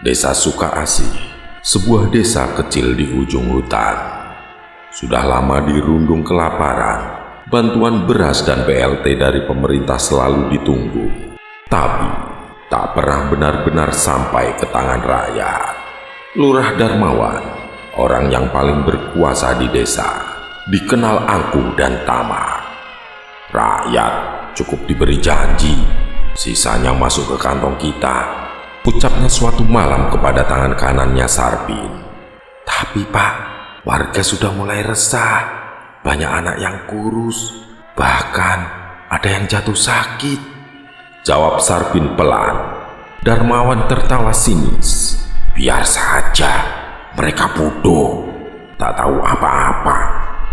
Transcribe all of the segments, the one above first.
Desa Sukaasih, sebuah desa kecil di ujung hutan. Sudah lama dirundung kelaparan. Bantuan beras dan BLT dari pemerintah selalu ditunggu, tapi tak pernah benar-benar sampai ke tangan rakyat. Lurah Darmawan, orang yang paling berkuasa di desa, dikenal angkuh dan tamak. Rakyat cukup diberi janji, sisanya masuk ke kantong kita, ucapnya suatu malam kepada tangan kanannya Sarpin. Tapi Pak, warga sudah mulai resah. Banyak anak yang kurus, bahkan ada yang jatuh sakit, jawab Sarpin pelan. Darmawan tertawa sinis. Biar saja, mereka bodoh, tak tahu apa-apa.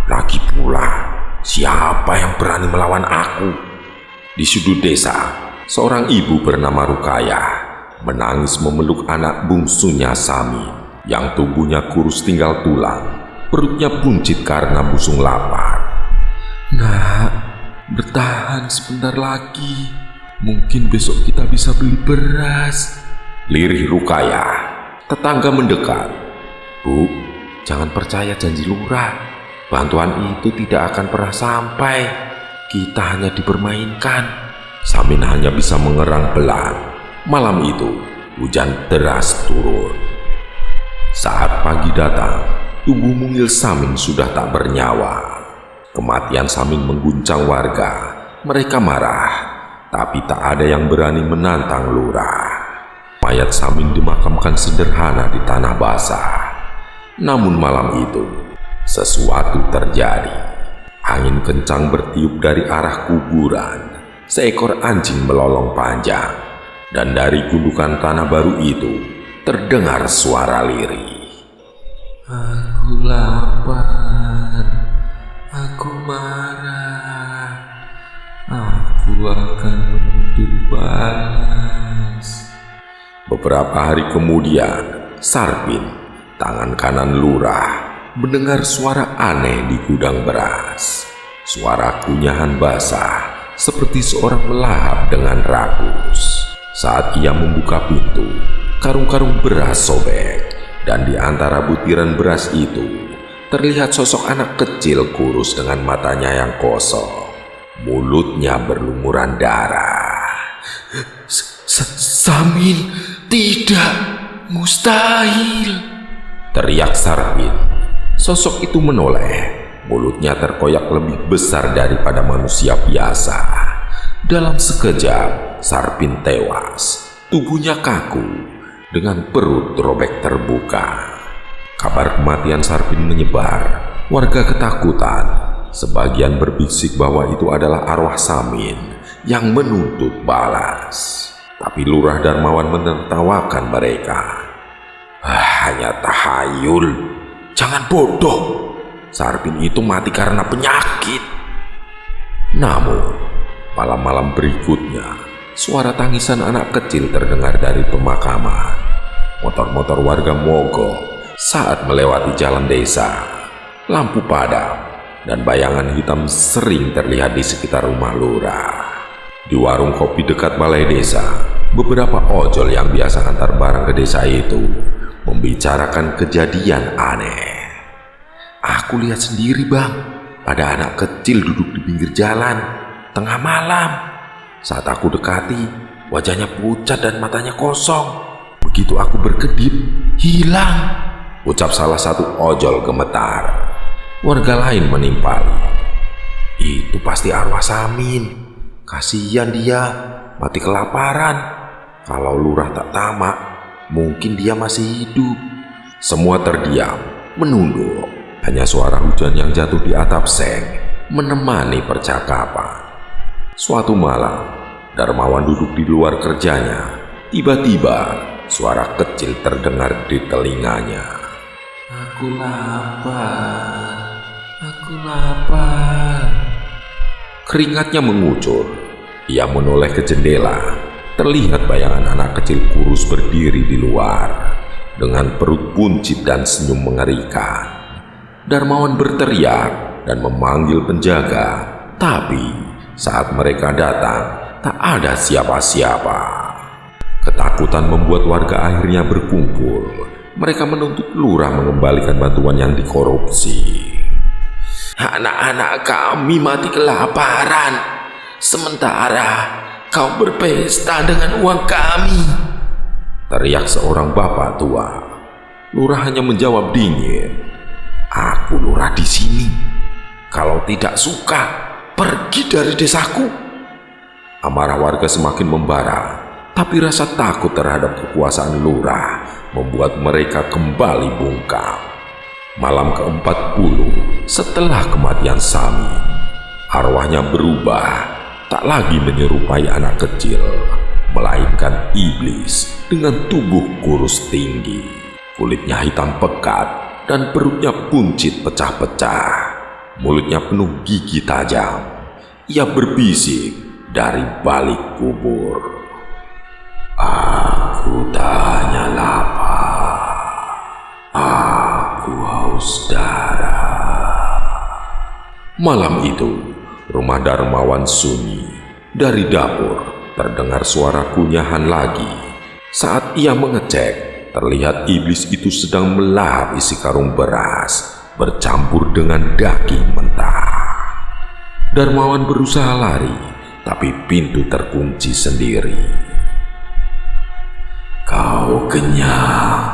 Lagi pula, siapa yang berani melawan aku? Di sudut desa, seorang ibu bernama Rukayah menangis memeluk anak bungsunya Samin yang tubuhnya kurus tinggal tulang, perutnya buncit karena busung lapar. Nak, bertahan sebentar lagi. Mungkin besok kita bisa beli beras, lirih Rukayah. Tetangga mendekat. Bu, jangan percaya janji lurah. Bantuan itu tidak akan pernah sampai. Kita hanya dipermainkan. Samin hanya bisa mengerang belang. Malam itu, hujan deras turun. Saat pagi datang, tubuh mungil Samin sudah tak bernyawa. Kematian Samin mengguncang warga. Mereka marah, tapi tak ada yang berani menantang lurah. Mayat Samin dimakamkan sederhana di tanah basah. Namun malam itu, sesuatu terjadi. Angin kencang bertiup dari arah kuburan. Seekor anjing melolong panjang, dan dari gundukan tanah baru itu terdengar suara lirih. Aku lapar, aku marah, aku akan menuntut balas. Beberapa hari kemudian, Sarpin, tangan kanan lurah, mendengar suara aneh di gudang beras. Suara kunyahan basah, seperti seorang melahap dengan rakus. Saat ia membuka pintu, karung-karung beras sobek, dan di antara butiran beras itu terlihat sosok anak kecil kurus dengan matanya yang kosong. Mulutnya berlumuran darah. Samin, tidak, mustahil, teriak Sarpin. Sosok itu menoleh. Mulutnya terkoyak lebih besar daripada manusia biasa. Dalam sekejap, Sarpin tewas. Tubuhnya kaku, dengan perut robek terbuka. Kabar kematian Sarpin menyebar. Warga ketakutan. Sebagian berbisik bahwa itu adalah arwah Samin yang menuntut balas. Tapi Lurah Darmawan menertawakan mereka. Hanya tahayul. Jangan bodoh. Sarpin itu mati karena penyakit. Namun, malam-malam berikutnya, suara tangisan anak kecil terdengar dari pemakaman. Motor-motor warga mogok saat melewati jalan desa. Lampu padam dan bayangan hitam sering terlihat di sekitar rumah lurah. Di warung kopi dekat balai desa, beberapa ojol yang biasa antar barang ke desa itu membicarakan kejadian aneh. Aku lihat sendiri bang, ada anak kecil duduk di pinggir jalan tengah malam. Saat aku dekati, wajahnya pucat dan matanya kosong. Begitu aku berkedip, hilang, ucap salah satu ojol gemetar. Warga lain menimpali. Itu pasti arwah Samin. Kasihan dia, mati kelaparan. Kalau lurah tak tamak, mungkin dia masih hidup. Semua terdiam, menunduk. Hanya suara hujan yang jatuh di atap seng menemani percakapan. Suatu malam, Darmawan duduk di luar kerjanya. Tiba-tiba, suara kecil terdengar di telinganya. Aku lapar, aku lapar. Keringatnya mengucur. Ia menoleh ke jendela. Terlihat bayangan anak kecil kurus berdiri di luar dengan perut buncit dan senyum mengerikan. Darmawan berteriak dan memanggil penjaga, tapi saat mereka datang tak ada siapa-siapa. Ketakutan Ketakutan membuat warga akhirnya berkumpul. Mereka menuntut lurah mengembalikan bantuan yang dikorupsi. Anak-anak kami mati kelaparan, sementara kau berpesta dengan uang kami, teriak seorang bapak tua. Lurah hanya menjawab dingin, "Aku lurah di sini. Kalau tidak suka, pergi dari desaku." Amarah warga semakin membara, tapi rasa takut terhadap kekuasaan lurah membuat mereka kembali bungkam. Malam ke-40 setelah kematian Samin, arwahnya berubah, tak lagi menyerupai anak kecil, melainkan iblis dengan tubuh kurus tinggi. Kulitnya hitam pekat dan perutnya buncit pecah-pecah. Mulutnya penuh gigi tajam. Ia berbisik dari balik kubur, "Aku tak hanya lapar, aku haus darah." Malam itu, rumah Darmawan sunyi. Dari dapur terdengar suara kunyahan lagi. Saat ia mengecek, terlihat iblis itu sedang melahap isi karung beras bercampur dengan daging mentah. Darmawan berusaha lari, tapi pintu terkunci sendiri. "Kau kenyang,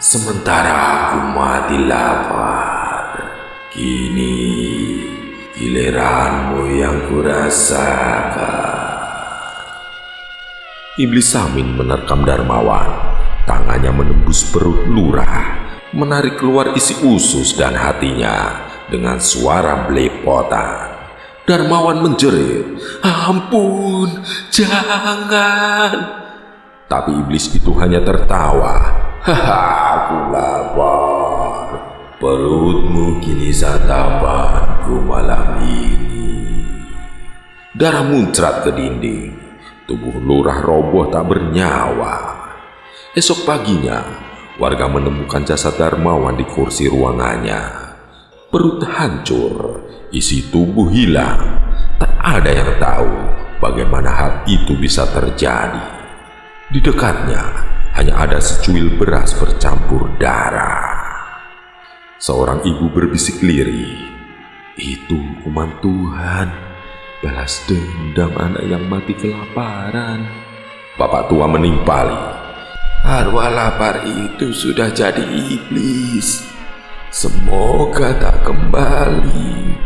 sementara aku mati lapar. Kini giliranmu yang kurasakan." Iblis Samin menerkam Darmawan. Tangannya menembus perut lurah, menarik keluar isi usus dan hatinya dengan suara belepotan. Darmawan menjerit, "Ampun, jangan!" Tapi iblis itu hanya tertawa. "Haha, aku lapar. Perutmu kini santapanku malam ini." Darah muncrat ke dinding. Tubuh lurah roboh tak bernyawa. Esok paginya, warga menemukan jasad Darmawan di kursi ruangannya. Perut hancur, isi tubuh hilang. Tak ada yang tahu bagaimana hal itu bisa terjadi. Di dekatnya hanya ada secuil beras bercampur darah. Seorang ibu berbisik lirih, "Itu hukuman Tuhan, balas dendam anak yang mati kelaparan." Bapak tua menimpali, "Arwah lapar itu sudah jadi iblis. Semoga tak kembali."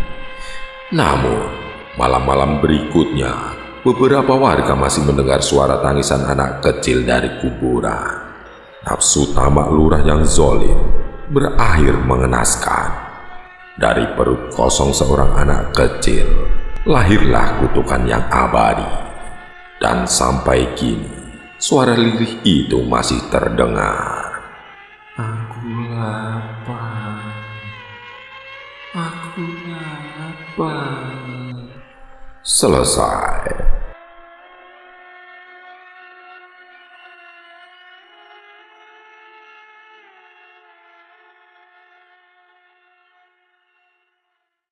Namun, malam-malam berikutnya, beberapa warga masih mendengar suara tangisan anak kecil dari kuburan. Nafsu tamak lurah yang zolim berakhir mengenaskan. Dari perut kosong seorang anak kecil, lahirlah kutukan yang abadi. Dan sampai kini, suara lirih itu masih terdengar. "Aku lapar, aku lapar." Selesai.